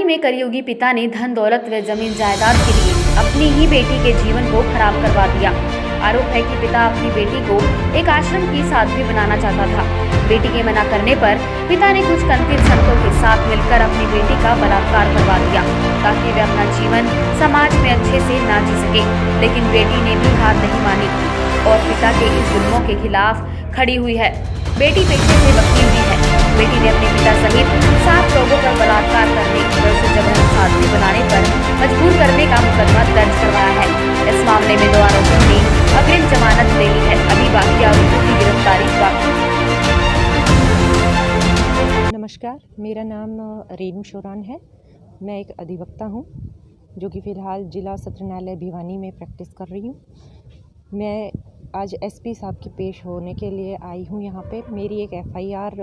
भिवानी में कलयुगी पिता ने धन दौलत व जमीन जायदाद के लिए अपनी ही बेटी के जीवन को खराब करवा दिया। आरोप है कि पिता अपनी बेटी को एक आश्रम की साध्वी बनाना चाहता था। बेटी के मना करने पर पिता ने कुछ कंतिल संतों के साथ मिलकर अपनी बेटी का बलात्कार करवा दिया ताकि वे अपना जीवन समाज में अच्छे से ना जी सके। लेकिन बेटी ने भी हार नहीं मानी और पिता के इन जुल्मों के खिलाफ खड़ी हुई है। बेटी पेशे से वकील भी है। बेटी ने अपने पिता सहित 7 लोगों पर बलात्कार करने व उसे जबरन साध्वी बनाने पर मजबूर करने का मुकदमा दर्ज करवाया है। इस मामले में 2 आरोपियों ने अग्रिम जमानत ले ली है। अभी बाकी आरोपियों की गिरफ्तारी बाकी। नमस्कार, मेरा नाम रेनू शोरान है। मैं एक अधिवक्ता हूँ जो कि फ़िलहाल जिला सत्र न्यायालय भिवानी में प्रैक्टिस कर रही हूँ। मैं आज एसपी साहब के पेश होने के लिए आई हूँ यहाँ पे। मेरी एक एफआईआर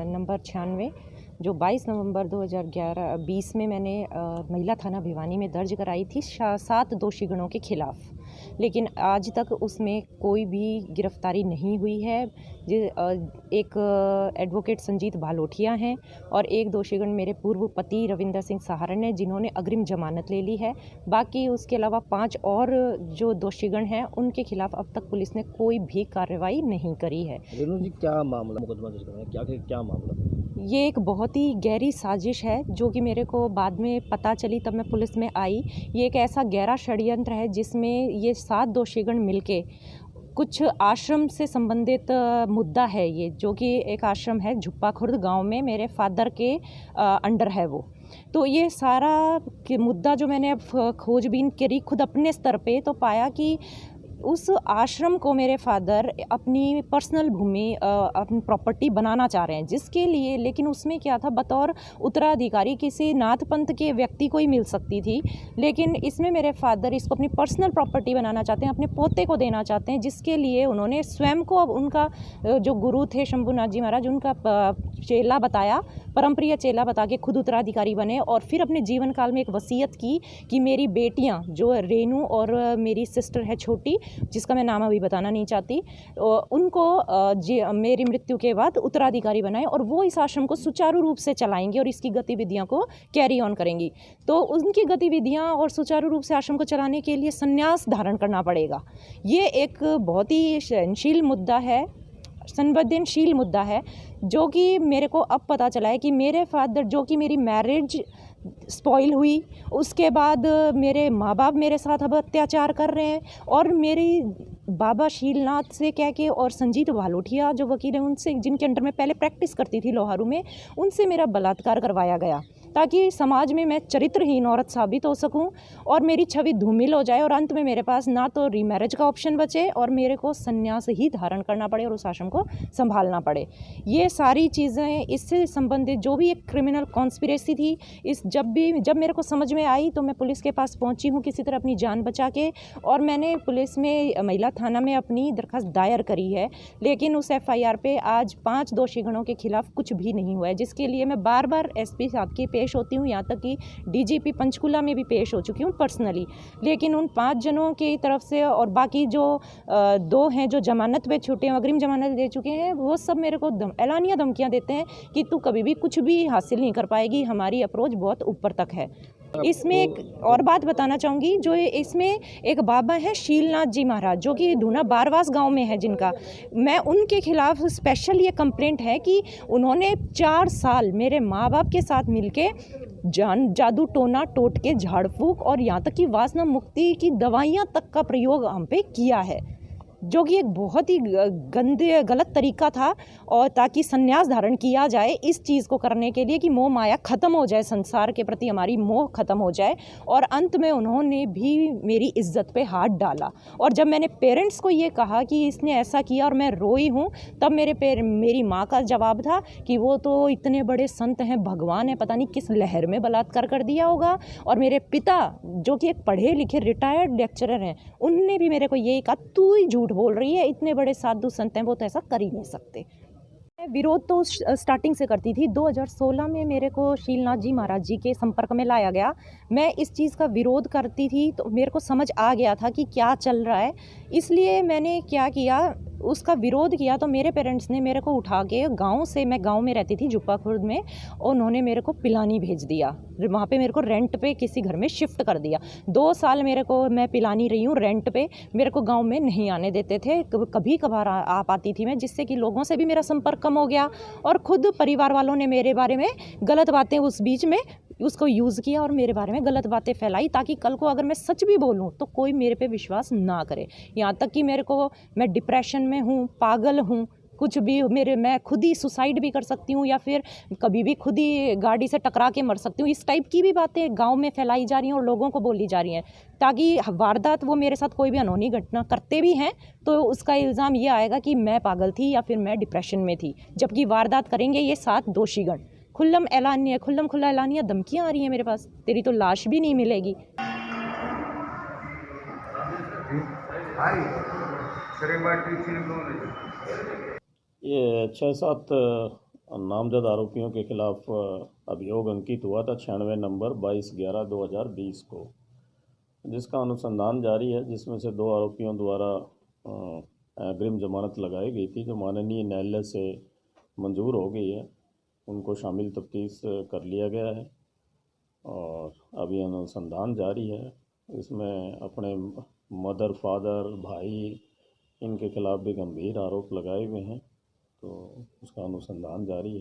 नंबर 96 जो 22 नवंबर 2020 में मैंने महिला थाना भिवानी में दर्ज कराई थी 7 दोषीगणों के खिलाफ, लेकिन आज तक उसमें कोई भी गिरफ्तारी नहीं हुई है। एक एडवोकेट संजीत भालोठिया हैं और एक दोषीगण मेरे पूर्व पति रविंदर सिंह सहारण हैं जिन्होंने अग्रिम जमानत ले ली है। बाकी उसके अलावा 5 और जो दोषीगण हैं उनके खिलाफ अब तक पुलिस ने कोई भी कार्रवाई नहीं करी है। रेनू जी, क्या मामला मुकदमा दर्ज करना है? क्या मामला? ये एक बहुत ही गहरी साजिश है जो कि मेरे को बाद में पता चली तब मैं पुलिस में आई। ये एक ऐसा गहरा षड्यंत्र है जिसमें ये 7 दोषीगण मिलके कुछ आश्रम से संबंधित मुद्दा है ये, जो कि एक आश्रम है झुप्पा खुर्द गांव में, मेरे फादर के अंडर है वो। तो ये सारा मुद्दा जो मैंने अब खोजबीन करी खुद अपने स्तर पे, तो पाया कि उस आश्रम को मेरे फादर अपनी पर्सनल भूमि अपनी प्रॉपर्टी बनाना चाह रहे हैं, जिसके लिए लेकिन उसमें क्या था, बतौर उत्तराधिकारी किसी नाथ पंथ के व्यक्ति को ही मिल सकती थी, लेकिन इसमें मेरे फादर इसको अपनी पर्सनल प्रॉपर्टी बनाना चाहते हैं, अपने पोते को देना चाहते हैं, जिसके लिए उन्होंने स्वयं को अब उनका जो गुरु थे शंभुनाथ जी महाराज, उनका चेला बताया, परमप्रिय चेला बता के खुद उत्तराधिकारी बने और फिर अपने जीवन काल में एक वसीयत की कि मेरी बेटियां जो रेनू और मेरी सिस्टर है छोटी, जिसका मैं नाम अभी बताना नहीं चाहती, उनको मेरी मृत्यु के बाद उत्तराधिकारी बनाएं और वो इस आश्रम को सुचारू रूप से चलाएंगी और इसकी गतिविधियों को कैरी ऑन करेंगी। तो उनकी गतिविधियां और सुचारू रूप से आश्रम को चलाने के लिए संन्यास धारण करना पड़ेगा। ये एक बहुत ही सहनशील मुद्दा है, संवेदनशील मुद्दा है, जो कि मेरे को अब पता चला है कि मेरे फादर, जो कि मेरी मैरिज स्पॉइल हुई, उसके बाद मेरे माँ बाप मेरे साथ अब अत्याचार कर रहे हैं और मेरी बाबा शीलनाथ से कह के और संजीत भालोठिया जो वकील हैं उनसे, जिनके अंडर में पहले प्रैक्टिस करती थी लोहारू में, उनसे मेरा बलात्कार करवाया गया ताकि समाज में मैं चरित्रहीन औरत साबित हो सकूं और मेरी छवि धूमिल हो जाए और अंत में मेरे पास ना तो रीमैरिज का ऑप्शन बचे और मेरे को संन्यास ही धारण करना पड़े और उस आश्रम को संभालना पड़े। ये सारी चीज़ें, इससे संबंधित जो भी एक क्रिमिनल कॉन्स्पिरेसी थी, जब मेरे को समझ में आई तो मैं पुलिस के पास पहुंची हूं किसी तरह अपनी जान बचा के, और मैंने पुलिस में महिला थाना में अपनी दरख्वास्त दायर करी है, लेकिन उस एफआईआर पे आज 5 दोषीगणों के खिलाफ कुछ भी नहीं हुआ है, जिसके लिए मैं बार बार एसपी साहब की पेश होती हूँ, यहाँ तक कि डीजीपी पंचकुला में भी पेश हो चुकी हूँ पर्सनली, लेकिन उन 5 जनों की तरफ से और बाकी जो 2 हैं जो जमानत पे छूटे हैं, अग्रिम जमानत दे चुके हैं, वो सब मेरे को एलानिया धमकियाँ देते हैं कि तू कभी भी कुछ भी हासिल नहीं कर पाएगी, हमारी अप्रोच बहुत ऊपर तक है। इसमें एक और बात बताना चाहूँगी, जो इसमें एक बाबा हैं शीलनाथ जी महाराज जो कि धूना बारवास गांव में है, जिनका मैं उनके खिलाफ स्पेशल ये कंप्लेंट है कि उन्होंने 4 साल मेरे माँ बाप के साथ मिलके जादू टोना टोट के झाड़ फूक और यहाँ तक कि वासना मुक्ति की दवाइयाँ तक का प्रयोग हम पे किया है, जो कि एक बहुत ही गलत तरीका था, और ताकि संन्यास धारण किया जाए इस चीज़ को करने के लिए कि मोह माया ख़त्म हो जाए, संसार के प्रति हमारी मोह ख़त्म हो जाए, और अंत में उन्होंने भी मेरी इज्जत पे हाथ डाला। और जब मैंने पेरेंट्स को ये कहा कि इसने ऐसा किया और मैं रोई हूँ, तब मेरी माँ का जवाब था कि वो तो इतने बड़े संत हैं, भगवान है, पता नहीं किस लहर में बलात्कार कर दिया होगा। और मेरे पिता जो कि एक पढ़े लिखे रिटायर्ड लेक्चरर हैं, उनने भी मेरे को यही कहा, तू ही झूठ बोल रही है, इतने बड़े साधु संत हैं, वो तो ऐसा कर ही नहीं सकते। विरोध तो स्टार्टिंग से करती थी। 2016 में मेरे को शीलनाथ जी महाराज जी के संपर्क में लाया गया। मैं इस चीज़ का विरोध करती थी तो मेरे को समझ आ गया था कि क्या चल रहा है, इसलिए मैंने क्या किया, उसका विरोध किया तो मेरे पेरेंट्स ने मेरे को उठा के गांव से, मैं गांव में रहती थी जुब्बा खुर्द में, उन्होंने मेरे को पिलानी भेज दिया। वहाँ पे मेरे को रेंट पे किसी घर में शिफ्ट कर दिया। 2 साल मेरे को मैं पिलानी रही हूँ रेंट पे। मेरे को गांव में नहीं आने देते थे, कभी कभार आ पाती थी मैं, जिससे कि लोगों से भी मेरा संपर्क कम हो गया और खुद परिवार वालों ने मेरे बारे में गलत बातें उस बीच में उसको यूज़ किया और मेरे बारे में गलत बातें फैलाई, ताकि कल को अगर मैं सच भी बोलूं तो कोई मेरे पे विश्वास ना करे। यहाँ तक कि मैं डिप्रेशन में हूँ, पागल हूँ, कुछ भी मैं खुद ही सुसाइड भी कर सकती हूँ या फिर कभी भी खुद ही गाड़ी से टकरा के मर सकती हूँ। इस टाइप की भी बातें गांव में फैलाई जा रही हैं और लोगों को बोली जा रही हैं, ताकि वारदात वो मेरे साथ कोई भी अनहोनी घटना करते भी हैं तो उसका इल्ज़ाम ये आएगा कि मैं पागल थी या फिर मैं डिप्रेशन में थी, जबकि वारदात करेंगे ये 7 दोषीगण। खुल्लम खुल्ला ऐलानिया धमकियाँ आ रही हैं मेरे पास, तेरी तो लाश भी नहीं मिलेगी। ये 6-7 नामजद आरोपियों के खिलाफ अभियोग अंकित हुआ था 96 नंबर 22/11/2020 को, जिसका अनुसंधान जारी है, जिसमें से 2 आरोपियों द्वारा अग्रिम जमानत लगाई गई थी, जो माननीय न्यायालय से मंजूर हो गई है। उनको शामिल तफ्तीश कर लिया गया है और अभी अनुसंधान जारी है। इसमें अपने मदर, फादर, भाई, इनके खिलाफ भी गंभीर आरोप लगाए हुए हैं, तो उसका अनुसंधान जारी है।